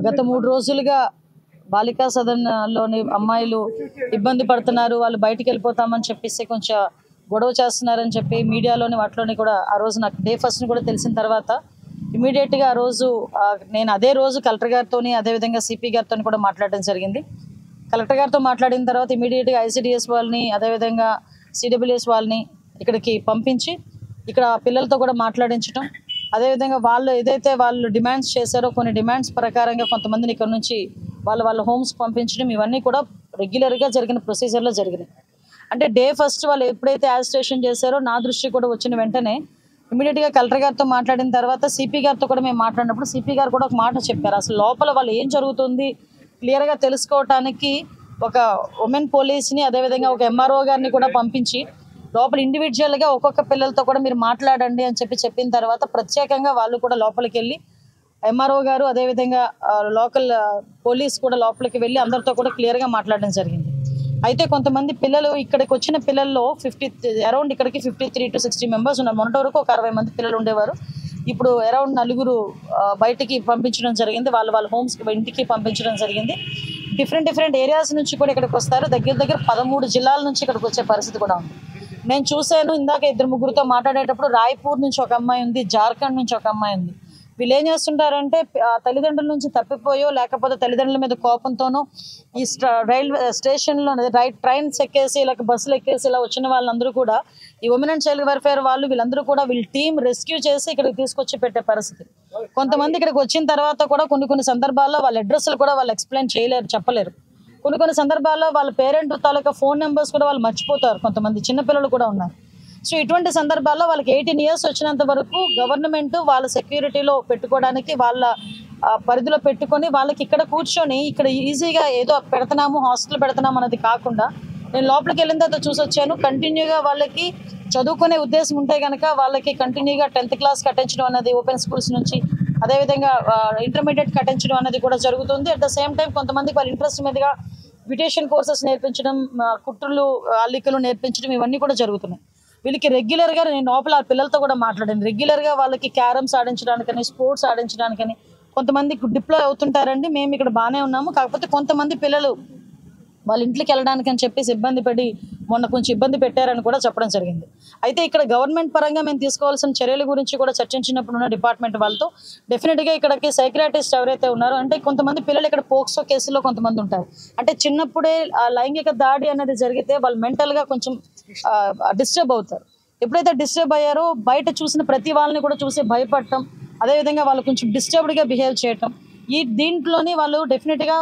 గత 3 రోజులుగా బాలికా సదన్లోని అమ్మాయిలు ఇబ్బంది పడుతున్నారు, వాళ్ళు బయటికి వెళ్ళిపోతామని చెప్పేసి కొంచెం గొడవ చేస్తున్నారని చెప్పి మీడియాలోని వాటిలోని కూడా ఆ రోజు నాకు డే ఫస్ట్ని కూడా తెలిసిన తర్వాత ఇమీడియట్గా ఆ రోజు నేను అదే రోజు కలెక్టర్ గారితో అదేవిధంగా సిపి గారితో కూడా మాట్లాడడం జరిగింది. కలెక్టర్ గారితో మాట్లాడిన తర్వాత ఇమీడియట్గా ఐసిడిఎస్ వాళ్ళని అదేవిధంగా సిడబ్ల్యూఎస్ వాళ్ళని ఇక్కడికి పంపించి ఇక్కడ పిల్లలతో కూడా మాట్లాడించడం, అదేవిధంగా వాళ్ళు ఏదైతే వాళ్ళు డిమాండ్స్ చేశారో కొన్ని డిమాండ్స్ ప్రకారంగా కొంతమందిని ఇక్కడ నుంచి వాళ్ళ హోమ్స్ పంపించడం, ఇవన్నీ కూడా రెగ్యులర్గా జరిగిన ప్రొసీజర్లో జరిగినాయి. అంటే డే ఫస్ట్ వాళ్ళు ఎప్పుడైతే యాజిటేషన్ చేశారో నా దృష్టి కూడా వచ్చిన వెంటనే ఇమీడియట్గా కలెక్టర్ గారితో మాట్లాడిన తర్వాత సిపి గారితో కూడా మేము మాట్లాడినప్పుడు సిపి గారు కూడా ఒక మాట చెప్పారు. అసలు లోపల వాళ్ళు ఏం జరుగుతుంది క్లియర్గా తెలుసుకోవటానికి ఒక ఉమెన్ పోలీస్ని అదేవిధంగా ఒక ఎంఆర్ఓ గారిని కూడా పంపించి లోపల ఇండివిజువల్గా ఒక్కొక్క పిల్లలతో కూడా మీరు మాట్లాడండి అని చెప్పిన తర్వాత ప్రత్యేకంగా వాళ్ళు కూడా లోపలికి వెళ్ళి ఎంఆర్ఓ గారు అదేవిధంగా లోకల్ పోలీస్ కూడా లోపలికి వెళ్ళి అందరితో కూడా క్లియర్గా మాట్లాడడం జరిగింది. అయితే కొంతమంది పిల్లలు ఇక్కడికి వచ్చిన పిల్లల్లో అరౌండ్ ఇక్కడికి 53 to 60 మెంబర్స్ ఉన్నారు. మొన్నటి వరకు ఒక 60 మంది పిల్లలు ఉండేవారు. ఇప్పుడు అరౌండ్ 4 బయటికి పంపించడం జరిగింది, వాళ్ళ హోమ్స్ ఇంటికి పంపించడం జరిగింది. డిఫరెంట్ ఏరియాస్ నుంచి కూడా ఇక్కడికి వస్తారు. దగ్గర 13 జిల్లాల నుంచి ఇక్కడికి వచ్చే పరిస్థితి కూడా ఉంది. నేను చూశాను ఇందాక 2-3 మాట్లాడేటప్పుడు రాయ్పూర్ నుంచి ఒక అమ్మాయి ఉంది, జార్ఖండ్ నుంచి ఒక అమ్మాయి ఉంది. వీళ్ళు ఏం చేస్తుంటారంటే తల్లిదండ్రుల నుంచి తప్పిపోయో లేకపోతే తల్లిదండ్రుల మీద కోపంతోనో ఈ రైల్వే స్టేషన్లో ట్రైన్స్ ఎక్కేసి లేక బస్సులు ఎక్కేసి ఇలా వచ్చిన వాళ్ళందరూ కూడా ఈ ఉమెన్ అండ్ చైల్డ్ వెల్ఫేర్ వాళ్ళు వీళ్ళందరూ కూడా వీళ్ళ టీం రెస్క్యూ చేసి ఇక్కడికి తీసుకొచ్చి పెట్టే పరిస్థితి. కొంతమంది ఇక్కడికి వచ్చిన తర్వాత కూడా కొన్ని సందర్భాల్లో వాళ్ళ అడ్రస్లు కూడా వాళ్ళు ఎక్స్ప్లెయిన్ చేయలేరు, చెప్పలేరు. కొన్ని సందర్భాల్లో వాళ్ళ పేరెంట్ తాలూకా ఫోన్ నెంబర్స్ కూడా వాళ్ళు మర్చిపోతారు. కొంతమంది చిన్నపిల్లలు కూడా ఉన్నారు. సో ఇటువంటి సందర్భాల్లో వాళ్ళకి 18 years వచ్చినంత వరకు గవర్నమెంట్ వాళ్ళ సెక్యూరిటీలో పెట్టుకోవడానికి వాళ్ళ పరిధిలో పెట్టుకొని వాళ్ళకి ఇక్కడ కూర్చొని ఇక్కడ ఈజీగా ఏదో పెడుతున్నాము హాస్టల్ పెడుతున్నాము అన్నది కాకుండా నేను లోపలికి వెళ్ళిన తర్వాత చూసి వచ్చాను. కంటిన్యూగా వాళ్ళకి చదువుకునే ఉద్దేశం ఉంటే కనుక వాళ్ళకి కంటిన్యూగా 10th class కట్టించడం అనేది ఓపెన్ స్కూల్స్ నుంచి అదేవిధంగా ఇంటర్మీడియట్ కట్టించడం అనేది కూడా జరుగుతుంది. అట్ ద సేమ్ టైం కొంతమందికి వాళ్ళ ఇంట్రెస్ట్ మీదుగా బ్యూటీషియన్ కోర్సెస్ నేర్పించడం, కుట్రులు అల్లికలు నేర్పించడం ఇవన్నీ కూడా జరుగుతున్నాయి. వీళ్ళకి రెగ్యులర్గా నేను లోపల పిల్లలతో కూడా మాట్లాడాను. రెగ్యులర్గా వాళ్ళకి క్యారమ్స్ ఆడించడానికని స్పోర్ట్స్ ఆడించడానికని కొంతమంది డిప్లాయ్ అవుతుంటారండి. మేము ఇక్కడ బాగానే ఉన్నాము, కాకపోతే కొంతమంది పిల్లలు వాళ్ళ ఇంట్లోకి వెళ్ళడానికి అని చెప్పేసి ఇబ్బంది పడి మొన్న కొంచెం ఇబ్బంది పెట్టారని కూడా చెప్పడం జరిగింది. అయితే ఇక్కడ గవర్నమెంట్ పరంగా మేము తీసుకోవాల్సిన చర్యల గురించి కూడా చర్చించినప్పుడు ఉన్న డిపార్ట్మెంట్ వాళ్ళతో డెఫినెట్గా ఇక్కడికి సైక్రాటిస్ట్ ఎవరైతే ఉన్నారో అంటే కొంతమంది పిల్లలు ఇక్కడ పోక్సో కేసులో కొంతమంది ఉంటారు. అంటే చిన్నప్పుడే లైంగిక దాడి అనేది జరిగితే వాళ్ళు మెంటల్గా కొంచెం డిస్టర్బ్ అవుతారు. ఎప్పుడైతే డిస్టర్బ్ అయ్యారో బయట చూసిన ప్రతి వాళ్ళని కూడా చూసి భయపడటం, అదేవిధంగా వాళ్ళు కొంచెం డిస్టర్బ్డ్గా బిహేవ్ చేయటం, దీంట్లోని వాళ్ళు డెఫినెట్గా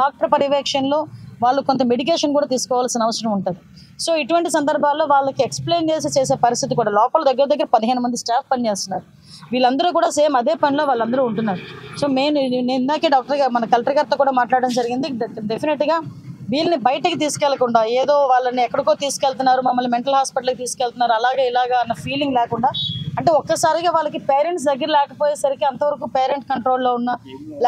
డాక్టర్ పర్యవేక్షణలో వాళ్ళు కొంత మెడికేషన్ కూడా తీసుకోవాల్సిన అవసరం ఉంటుంది. సో ఇటువంటి సందర్భాల్లో వాళ్ళకి ఎక్స్ప్లెయిన్ చేసే పరిస్థితి కూడా లోపల దగ్గర 15 మంది స్టాఫ్ పనిచేస్తున్నారు. వీళ్ళందరూ కూడా సేమ్ అదే పనిలో వాళ్ళందరూ ఉంటున్నారు. సో నేను ఇందాకే మన కలెక్టర్ గారితో కూడా మాట్లాడడం జరిగింది. డెఫినెట్గా వీళ్ళని బయటకి తీసుకెళ్లకుండా ఏదో వాళ్ళని ఎక్కడికో తీసుకెళ్తున్నారు, మమ్మల్ని మెంటల్ హాస్పిటల్కి తీసుకెళ్తున్నారు ఇలాగా అన్న ఫీలింగ్ లేకుండా, అంటే ఒక్కసారిగా వాళ్ళకి పేరెంట్స్ దగ్గర లేకపోయేసరికి అంతవరకు పేరెంట్ కంట్రోల్లో ఉన్న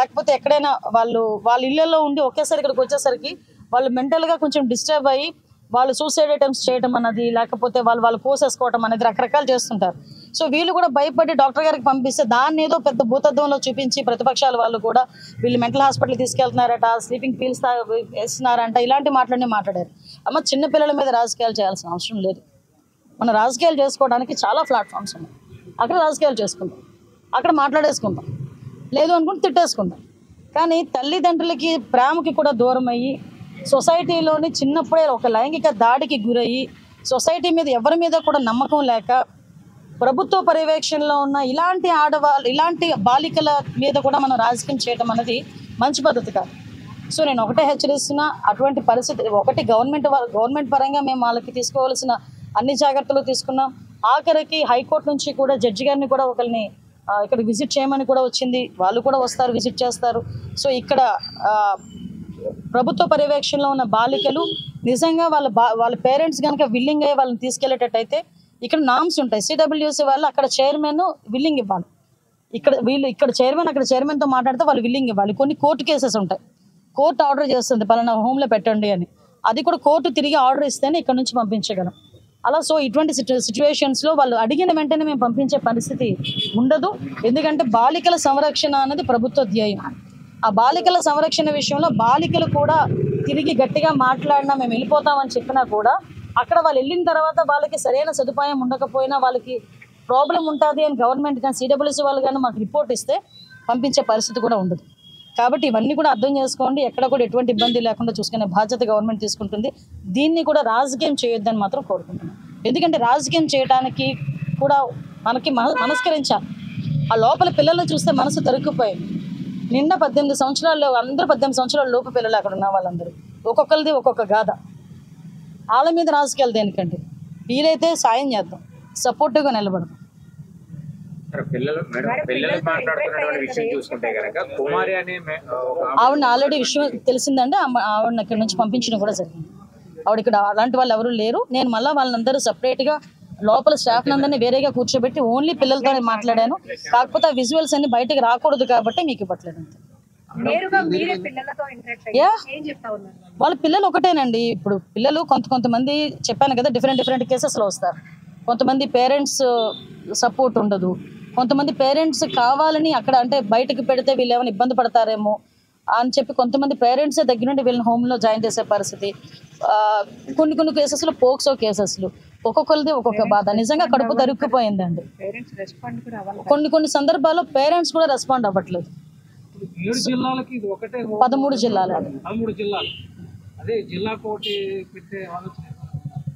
లేకపోతే ఎక్కడైనా వాళ్ళ ఇళ్లలో ఉండి ఒకేసారి ఇక్కడికి వచ్చేసరికి వాళ్ళు మెంటల్గా కొంచెం డిస్టర్బ్ అయ్యి వాళ్ళు సూసైడ్ అటెంప్ట్స్ చేయడం అన్నది లేకపోతే వాళ్ళు కోసేసుకోవడం అనేది రకరకాలు చేస్తుంటారు. సో వీళ్ళు కూడా భయపడి డాక్టర్ గారికి పంపిస్తే దాన్ని ఏదో పెద్ద భూతత్వంలో చూపించి ప్రతిపక్షాల వాళ్ళు కూడా వీళ్ళు మెంటల్ హాస్పిటల్కి తీసుకెళ్తున్నారట, స్లీపింగ్ పిల్స్ వేస్తున్నారంట, ఇలాంటి మాట్లాడారు. అమ్మ చిన్నపిల్లల మీద రాజకీయాలు చేయాల్సిన అవసరం లేదు. మనం రాజకీయాలు చేసుకోవడానికి చాలా ప్లాట్ఫామ్స్ ఉన్నాయి. అక్కడ రాజకీయాలు చేసుకుంటాం, అక్కడ మాట్లాడేసుకుంటాం, లేదు అనుకుంటే తిట్టేసుకుంటాం. కానీ తల్లిదండ్రులకి ప్రేమకి కూడా దూరం అయ్యి సొసైటీలోని చిన్నప్పుడే ఒక లైంగిక దాడికి గురయ్యి సొసైటీ మీద ఎవరి మీద కూడా నమ్మకం లేక ప్రభుత్వ పర్యవేక్షణలో ఉన్న ఇలాంటి బాలికల మీద కూడా మనం రాజకీయం చేయడం అనేది మంచి పద్ధతి కాదు. సో నేను ఒకటే హెచ్చరిస్తున్నా, అటువంటి పరిస్థితి ఒకటి గవర్నమెంట్ పరంగా మేము వాళ్ళకి తీసుకోవాల్సిన అన్ని జాగ్రత్తలు తీసుకున్నాం. ఆఖరికి హైకోర్టు నుంచి కూడా జడ్జి గారిని కూడా ఒకరిని ఇక్కడ విజిట్ చేయమని కూడా వచ్చింది. వాళ్ళు కూడా వస్తారు, విజిట్ చేస్తారు. సో ఇక్కడ ప్రభుత్వ పర్యవేక్షణలో ఉన్న బాలికలు నిజంగా వాళ్ళ పేరెంట్స్ కనుక విల్లింగ్ అయ్యి వాళ్ళని తీసుకెళ్లేటట్టయితే ఇక్కడ నామ్స్ ఉంటాయి. సిడబ్ల్యూసీ వాళ్ళు అక్కడ చైర్మన్ విల్లింగ్ ఇవ్వాలి. ఇక్కడ చైర్మన్ అక్కడ చైర్మన్తో మాట్లాడితే వాళ్ళు విల్లింగ్ ఇవ్వాలి. కొన్ని కోర్టు కేసెస్ ఉంటాయి, కోర్టు ఆర్డర్ చేస్తుంది పలానా హోమ్లో పెట్టండి అని, అది కూడా కోర్టు తిరిగి ఆర్డర్ ఇస్తేనే ఇక్కడ నుంచి పంపించగలం. అలా సో ఇటువంటి సిచ్యువేషన్స్లో వాళ్ళు అడిగిన వెంటనే మేము పంపించే పరిస్థితి ఉండదు. ఎందుకంటే బాలికల సంరక్షణ అనేది ప్రభుత్వ ధ్యేయం. ఆ బాలికల సంరక్షణ విషయంలో బాలికలు కూడా తిరిగి గట్టిగా మాట్లాడినా మేము వెళ్ళిపోతామని చెప్పినా కూడా అక్కడ వాళ్ళు వెళ్ళిన తర్వాత వాళ్ళకి సరైన సదుపాయం ఉండకపోయినా వాళ్ళకి ప్రాబ్లం ఉంటుంది అని గవర్నమెంట్ కానీ సిడబ్ల్యూసీ వాళ్ళు కానీ మాకు రిపోర్ట్ ఇస్తే పంపించే పరిస్థితి కూడా ఉండదు. కాబట్టి ఇవన్నీ కూడా అర్థం చేసుకోండి. ఎక్కడ కూడా ఎటువంటి ఇబ్బంది లేకుండా చూసుకునే బాధ్యత గవర్నమెంట్ తీసుకుంటుంది. దీన్ని కూడా రాజకీయం చేయొద్దని మాత్రం కోరుకుంటున్నాం. ఎందుకంటే రాజకీయం చేయడానికి కూడా మనకి మనస్కరించాలి. ఆ లోపల పిల్లలు చూస్తే మనసు తరుక్కుపోయింది. నిన్న 18 సంవత్సరాల్లో అందరూ 18 సంవత్సరాల లోపు పిల్లలు అక్కడ ఉన్న వాళ్ళందరూ ఒక్కొక్కరిది ఒక్కొక్క గాథ. వాళ్ళ మీద రాజకీయాలు దేనికండి? వీలైతే సాయం చేద్దాం, సపోర్టివ్గా నిలబడదాం. ఆవిడ ఆల్రెడీ విషయం తెలిసిందంటే ఆవిడని ఇక్కడ నుంచి పంపించడం కూడా జరిగింది. ఆవిడ ఇక్కడ అలాంటి వాళ్ళు ఎవరు లేరు. నేను మళ్ళీ వాళ్ళందరూ సపరేట్గా లోపల స్టాఫ్ అందరినీ వేరేగా కూర్చోబెట్టి ఓన్లీ పిల్లలతోనే మాట్లాడాను. కాకపోతే ఆ విజువల్స్ అన్ని బయటకు రాకూడదు కాబట్టి మీకు ఇవ్వట్లేదు అంతే. వాళ్ళ పిల్లలు ఒకటేనండి. ఇప్పుడు పిల్లలు కొంతమంది చెప్పాను కదా, డిఫరెంట్ కేసెస్లో వస్తారు. కొంతమంది పేరెంట్స్ సపోర్ట్ ఉండదు, కొంతమంది పేరెంట్స్ కావాలని అక్కడ అంటే బయటకు పెడితే వీళ్ళు ఏమైనా ఇబ్బంది పడతారేమో అని చెప్పి కొంతమంది పేరెంట్సే దగ్గర నుండి వీళ్ళని హోమ్లో జాయిన్ చేసే పరిస్థితి. కొన్ని కేసెస్లో పోక్సో కేసెస్లు, ఒక్కొక్కరిది ఒక్కొక్క బాధ. నిజంగా కడుపు తరుక్కుపోయిందండి. కొన్ని సందర్భాల్లో పేరెంట్స్ కూడా రెస్పాండ్ అవ్వట్లేదు. 13 జిల్లాలు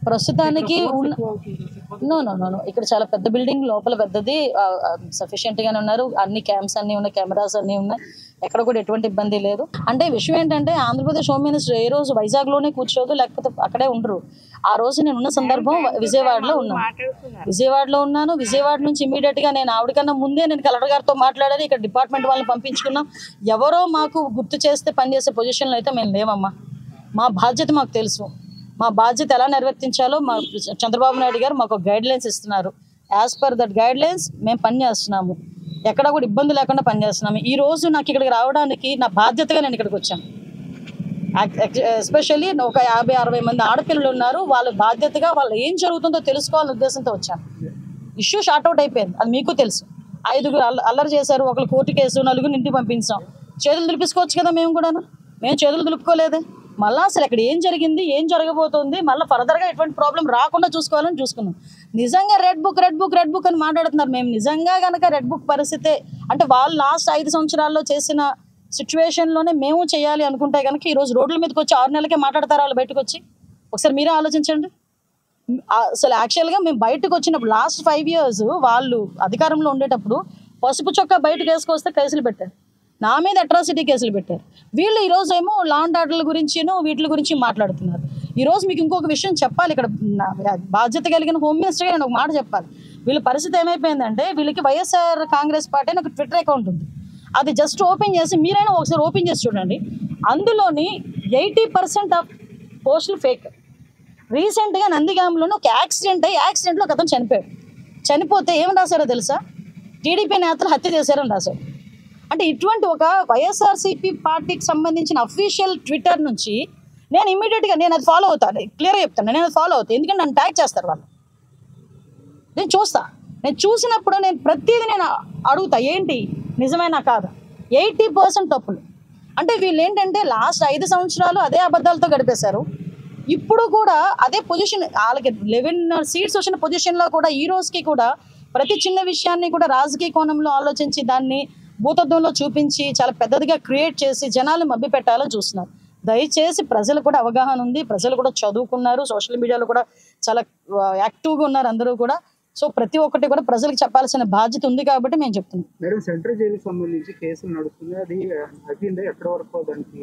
ప్రస్తుతానికి నో ఇక్కడ చాలా పెద్ద బిల్డింగ్, లోపల పెద్దది, సఫిషియెంట్ గానే ఉన్నారు. అన్ని క్యాంప్స్ అన్ని ఉన్నాయి, కెమెరాస్ అన్ని ఉన్నాయి. ఎక్కడ కూడా ఎటువంటి ఇబ్బంది లేదు. అంటే విషయం ఏంటంటే ఆంధ్రప్రదేశ్ హోమ్ మినిస్టర్ ఏ రోజు వైజాగ్ లోనే కూర్చోదు, లేకపోతే అక్కడే ఉండరు. ఆ రోజు నేను ఉన్న సందర్భం విజయవాడలో ఉన్నాను. విజయవాడ నుంచి ఇమీడియట్ గా నేను ఆవిడకన్నా ముందే నేను కలెక్టర్ గారితో మాట్లాడాను. ఇక్కడ డిపార్ట్మెంట్ వాళ్ళని పంపించుకున్నాం. ఎవరో మాకు గుర్తు చేస్తే పనిచేసే పొజిషన్లో అయితే మేము లేవమ్మా. మా బాధ్యత మాకు తెలుసు. మా బాధ్యత ఎలా నిర్వర్తించాలో మా చంద్రబాబు నాయుడు గారు మాకు గైడ్ లైన్స్ ఇస్తున్నారు. As per that guide lines మేము పనిచేస్తున్నాము. ఎక్కడ కూడా ఇబ్బంది లేకుండా పనిచేస్తున్నాము. ఈ రోజు నాకు ఇక్కడికి రావడానికి నా బాధ్యతగా నేను ఇక్కడికి వచ్చాను. ఎస్పెషల్లీ ఒక 50-60 మంది ఆడపిల్లలు ఉన్నారు. వాళ్ళ బాధ్యతగా వాళ్ళు ఏం జరుగుతుందో తెలుసుకోవాలనే ఉద్దేశంతో వచ్చాను. ఇష్యూ షార్ట్అవుట్ అయిపోయింది, అది మీకు తెలుసు. 5 అల్లరి చేశారు, ఒకరు కోర్టు కేసు, 4 ఇంటికి పంపించాం. చేతులు దులిపించుకోవచ్చు కదా, మేము చేతులు దులుపుకోలేదే. మళ్ళీ అసలు ఇక్కడ ఏం జరిగింది, ఏం జరగబోతుంది, మళ్ళీ ఫర్దర్గా ఎటువంటి ప్రాబ్లం రాకుండా చూసుకోవాలని చూసుకున్నాం. నిజంగా రెడ్ బుక్ అని మాట్లాడుతున్నారు. మేము నిజంగా కనుక రెడ్ బుక్ పరిస్థితే అంటే వాళ్ళు లాస్ట్ 5 సంవత్సరాల్లో చేసిన సిచ్యువేషన్లోనే మేము చేయాలి అనుకుంటే కనుక ఈరోజు రోడ్ల మీదకి వచ్చి 6 నెలలకే మాట్లాడతారు వాళ్ళు బయటకు వచ్చి? ఒకసారి మీరే ఆలోచించండి. అసలు యాక్చువల్గా మేము బయటకు వచ్చినప్పుడు లాస్ట్ 5 years వాళ్ళు అధికారంలో ఉండేటప్పుడు పసుపు చొక్కా బయటకు వేసుకొస్తే కేసులు పెట్టారు, నా మీద అట్రాసిటీ కేసులు పెట్టారు. వీళ్ళు ఈరోజు ఏమో లా అండ్ ఆర్డర్ల గురించినో వీటి గురించి మాట్లాడుతున్నారు. ఈరోజు మీకు ఇంకొక విషయం చెప్పాలి. ఇక్కడ బాధ్యత కలిగిన హోమ్ మినిస్టర్గా నేను ఒక మాట చెప్పాలి. వీళ్ళ పరిస్థితి ఏమైపోయిందంటే వీళ్ళకి వైఎస్ఆర్ కాంగ్రెస్ పార్టీ అని ఒక ట్విట్టర్ అకౌంట్ ఉంది. అది జస్ట్ ఓపెన్ చేసి మీరైనా ఒకసారి ఓపెన్ చేసి చూడండి. అందులోని 80% ఆఫ్ పోస్టులు ఫేక్. రీసెంట్గా నందిగాంలోనే ఒక యాక్సిడెంట్లో ఒక అతను చనిపోయాడు. చనిపోతే ఏం రాశారో తెలుసా? టీడీపీ నేతలు హత్య చేశారని రాశారు. అంటే ఇటువంటి ఒక వైఎస్ఆర్సీపీ పార్టీకి సంబంధించిన అఫీషియల్ ట్విట్టర్ నుంచి నేను ఇమ్మీడియట్గా నేను అది ఫాలో అవుతాను. క్లియర్గా చెప్తాను, నేను అది ఫాలో అవుతాను. ఎందుకంటే నన్ను ట్యాగ్ చేస్తారు వాళ్ళు. నేను చూసినప్పుడు నేను ప్రతిదీ నేను అడుగుతా, ఏంటి నిజమేనా కాదా? 80% తప్పులు. అంటే వీళ్ళు ఏంటంటే లాస్ట్ 5 సంవత్సరాలు అదే అబద్ధాలతో గడిపేశారు. ఇప్పుడు కూడా అదే పొజిషన్, వాళ్ళకి 11 సీట్స్ వచ్చిన పొజిషన్లో కూడా ఈ రోజుకి కూడా ప్రతి చిన్న విషయాన్ని కూడా రాజకీయ కోణంలో ఆలోచించి దాన్ని భూతత్వంలో చూపించి చాలా పెద్దదిగా క్రియేట్ చేసి జనాలు మభ్య పెట్టాలని చూస్తున్నారు. దయచేసి ప్రజలు కూడా అవగాహన ఉంది, ప్రజలు కూడా చదువుకున్నారు, సోషల్ మీడియాలో కూడా చాలా యాక్టివ్గా ఉన్నారు అందరూ కూడా. సో ప్రతి ఒక్కటి కూడా ప్రజలకు చెప్పాల్సిన బాధ్యత ఉంది కాబట్టి మేము చెప్తున్నాం. మేడం, సెంట్రల్ జైలుకి సంబంధించి కేసులు నడుస్తుంది, అది అయిందా? ఎక్కడ వరకు దానికి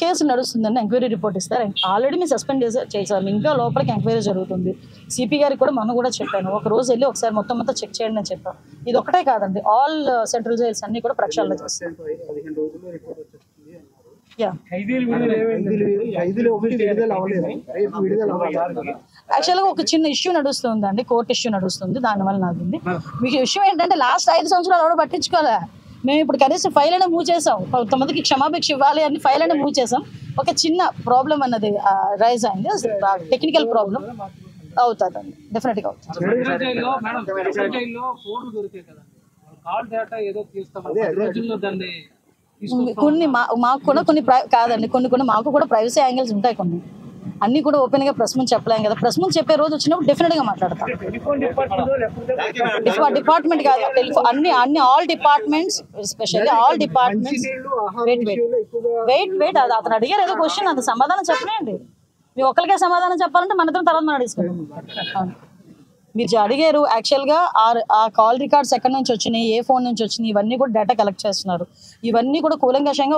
కేసు నడుస్తుందండి, ఎంక్వైరీ రిపోర్ట్ ఇస్తారు. ఆల్రెడీ మేము సస్పెండ్ చేశారు, ఇంకా లోపలికి ఎంక్వైరీ జరుగుతుంది. సిపి గారికి కూడా మనం కూడా చెప్పాను, ఒక రోజు వెళ్ళి ఒకసారి మొత్తం చెక్ చేయండి అని చెప్పాను. ఇది ఒకటే కాదండి, ఆల్ సెంట్రల్ జైల్స్ అన్ని కూడా ప్రక్షాళన చేస్తాం. యాక్చువల్గా ఒక చిన్న ఇష్యూ నడుస్తుందండి, కోర్టు ఇష్యూ నడుస్తుంది, దానివల్ల నాకుంది. మీకు విషయం ఏంటంటే లాస్ట్ 5 సంవత్సరాలు ఎవరు పట్టించుకోలే. మేము ఇప్పుడు కనీసం ఫైల్ అయినా మూవ్ చేసాం, కొంతమందికి క్షమాభిక్ష ఇవ్వాలి అని ఫైల్ అయినా మూవ్ చేసాం. ఒక చిన్న ప్రాబ్లం అన్నది రైజ్ అయింది, టెక్నికల్ ప్రాబ్లం అవుతుందండి, డెఫినెట్గా అవుతుంది. కొన్ని మాకు కూడా కొన్ని కాదండి, కొన్ని మాకు కూడా ప్రైవసీ యాంగిల్స్ ఉంటాయి. కొన్ని అన్ని కూడా ఓపెన్ గా ప్రెస్ ముందు చెప్పలేం కదా. ప్రెస్ ముందు చెప్పే రోజు వచ్చినప్పుడు డెఫినెట్ గా మాట్లాడతాం. డిపార్ట్మెంట్ కాదు, టెలిఫోన్ అన్ని all departments, especially all departments. Wait అది అతను అడిగారు ఏదో క్వశ్చన్, అది సమాధానం చెప్పలేండి. మీ ఒక్కరికే సమాధానం చెప్పాలంటే మన ఇద్దరం తర్వాత మనం తీసుకుంటాం. మీరు అడిగారు యాక్చువల్గా ఆ కాల్ రికార్డ్స్ ఎక్కడి నుంచి వచ్చినాయి, ఏ ఫోన్ నుంచి వచ్చినాయి, ఇవన్నీ కూడా డేటా కలెక్ట్ చేస్తున్నారు. ఇవన్నీ కూడా కూలంకషంగా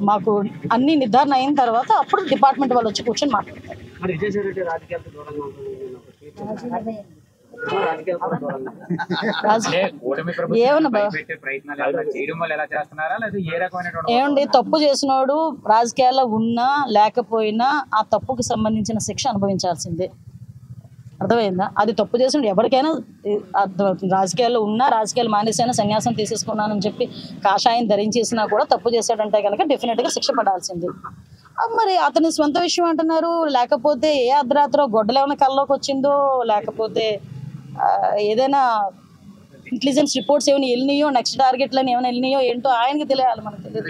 మాకు అన్ని నిర్ధారణ అయిన తర్వాత అప్పుడు డిపార్ట్మెంట్ వాళ్ళు వచ్చి కూర్చొని మాట్లాడతారు. ఏమండి, తప్పు చేసినోడు రాజకీయాల్లో ఉన్నా లేకపోయినా ఆ తప్పుకు సంబంధించిన శిక్ష అనుభవించాల్సిందే. అర్థమైందా? అది తప్పు చేసిన ఎవరికైనా అర్థమవుతుంది. రాజకీయాల్లో ఉన్నా, రాజకీయాలు మానేసైనా, సన్యాసం తీసేసుకున్నానని చెప్పి కాషాయం ధరించేసినా కూడా తప్పు చేశాడంటే కనుక డెఫినెట్గా శిక్ష పడాల్సింది. మరి అతని సొంత విషయం అంటున్నారు, లేకపోతే ఏ అర్ధరాత్రో గొడ్డలు ఏమైనా కల్లోకి వచ్చిందో, లేకపోతే ఏదైనా ఇంటెలిజెన్స్ రిపోర్ట్స్ ఏమైనా వెళ్ళినాయో, నెక్స్ట్ టార్గెట్లని ఏమైనా వెళ్ళినాయో ఏంటో ఆయనకి తెలియాలి, మనకు తెలియదు.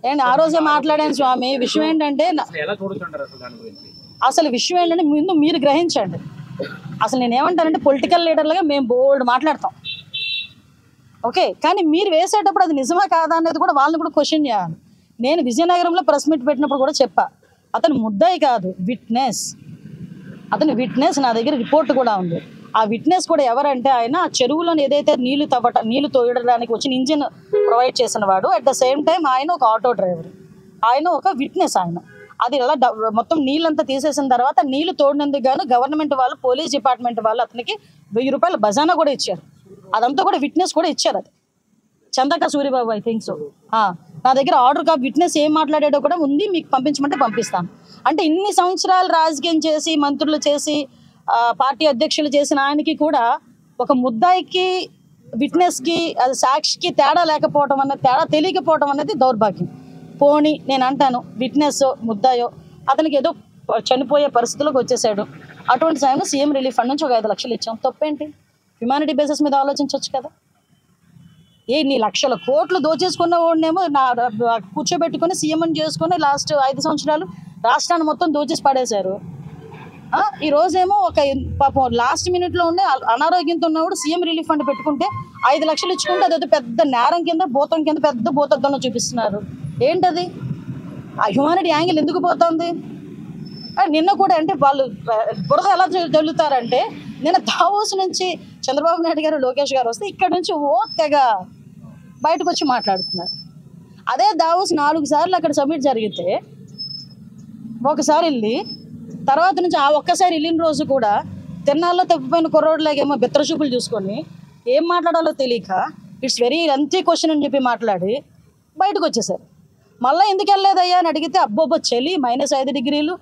నేను ఆ రోజే మాట్లాడాను స్వామి. విషయం ఏంటంటే ముందు మీరు గ్రహించండి. అసలు నేనేమంటానంటే పొలిటికల్ లీడర్లుగా మేము బోల్డ్ మాట్లాడతాం, ఓకే, కానీ మీరు వేసేటప్పుడు అది నిజమా కాదా అనేది కూడా వాళ్ళని కూడా క్వశ్చన్ చేయాలి. నేను విజయనగరంలో ప్రెస్ మీట్ పెట్టినప్పుడు కూడా చెప్పా, అతను ముద్దాయి కాదు, విట్నెస్. అతను విట్నెస్, నా దగ్గర రిపోర్ట్ కూడా ఉంది. ఆ విట్నెస్ కూడా ఎవరంటే ఆయన ఆ చెరువులను ఏదైతే నీళ్లు తోయడానికి వచ్చిన ఇంజిన్ ప్రొవైడ్ చేసిన వాడు, అట్ ద సేమ్ టైం ఆయన ఒక ఆటో డ్రైవర్, ఆయన ఒక విట్నెస్. ఆయన అది ఎలా మొత్తం నీళ్ళంతా తీసేసిన తర్వాత నీళ్లు తోడినందుకు గాను గవర్నమెంట్ వాళ్ళు, పోలీస్ డిపార్ట్మెంట్ వాళ్ళు అతనికి 1000 రూపాయల బజానా కూడా ఇచ్చారు. అదంతా కూడా విట్నెస్ కూడా ఇచ్చారు. అది Chandaka Suribabu, I think so. నా దగ్గర ఆర్డర్ కాపీ, విట్నెస్ ఏం మాట్లాడాడో కూడా ఉంది, మీకు పంపించమంటే పంపిస్తాను. అంటే ఇన్ని సంవత్సరాలు రాజకీయం చేసి, మంత్రులు చేసి, పార్టీ అధ్యక్షులు చేసిన ఆయనకి కూడా ఒక ముద్దాయికి, విట్నెస్కి, అది సాక్షికి తేడా లేకపోవడం అన్నది, తేడా తెలియకపోవడం అనేది దౌర్భాగ్యం. పోనీ నేను అంటాను, విట్నెస్ ముద్దాయో అతనికి ఏదో చనిపోయే పరిస్థితుల్లోకి వచ్చేసాడు, అటువంటి సమయంలో సీఎం రిలీఫ్ ఫండ్ నుంచి ఒక 5 లక్షలు ఇచ్చాం. తప్పేంటి? హ్యుమానిటీ బేసిస్ మీద ఆలోచించవచ్చు కదా. నీ లక్షల కోట్లు దోచేసుకున్న వాడినేమో కూర్చోబెట్టుకుని సీఎం అని చేసుకుని లాస్ట్ 5 సంవత్సరాలు రాష్ట్రాన్ని మొత్తం దోచేసి పడేశారు. ఈ రోజేమో ఒక పాపం లాస్ట్ మినిట్లో ఉండే అనారోగ్యంతో ఉన్నవాడు సీఎం రిలీఫ్ ఫండ్ పెట్టుకుంటే 5 లక్షలు ఇచ్చుకుంటే అదేదో పెద్ద నేరం కింద, భూతం కింద, పెద్ద భూతద్దంలో చూపిస్తున్నారు. ఏంటది? ఆ హ్యుమానిటీ యాంగిల్ ఎందుకు పోతుంది? నిన్న కూడా అంటే వాళ్ళు బురద ఎలా జల్లుతారంటే, నిన్న దావోస్ నుంచి చంద్రబాబు నాయుడు గారు, లోకేష్ గారు వస్తే ఇక్కడ నుంచి తెగ బయటకు వచ్చి మాట్లాడుతున్నారు. అదే దావోస్ 4 సార్లు అక్కడ సబ్మిట్ జరిగితే, ఒకసారి వెళ్ళి తర్వాత నుంచి ఆ ఒక్కసారి వెళ్ళిన రోజు కూడా తిన్నాల్లో తప్పిపోయిన కుర్రోడ్లాగేమో బిత్రచూపులు చూసుకొని ఏం మాట్లాడాలో తెలియక ఇట్స్ వెరీ లెంతీ క్వశ్చన్ అని చెప్పి మాట్లాడి బయటకు వచ్చేసారు. మళ్ళీ ఎందుకు వెళ్ళలేదయ్యా అని అడిగితే, అబ్బోబ్బో చలి -5 డిగ్రీలు,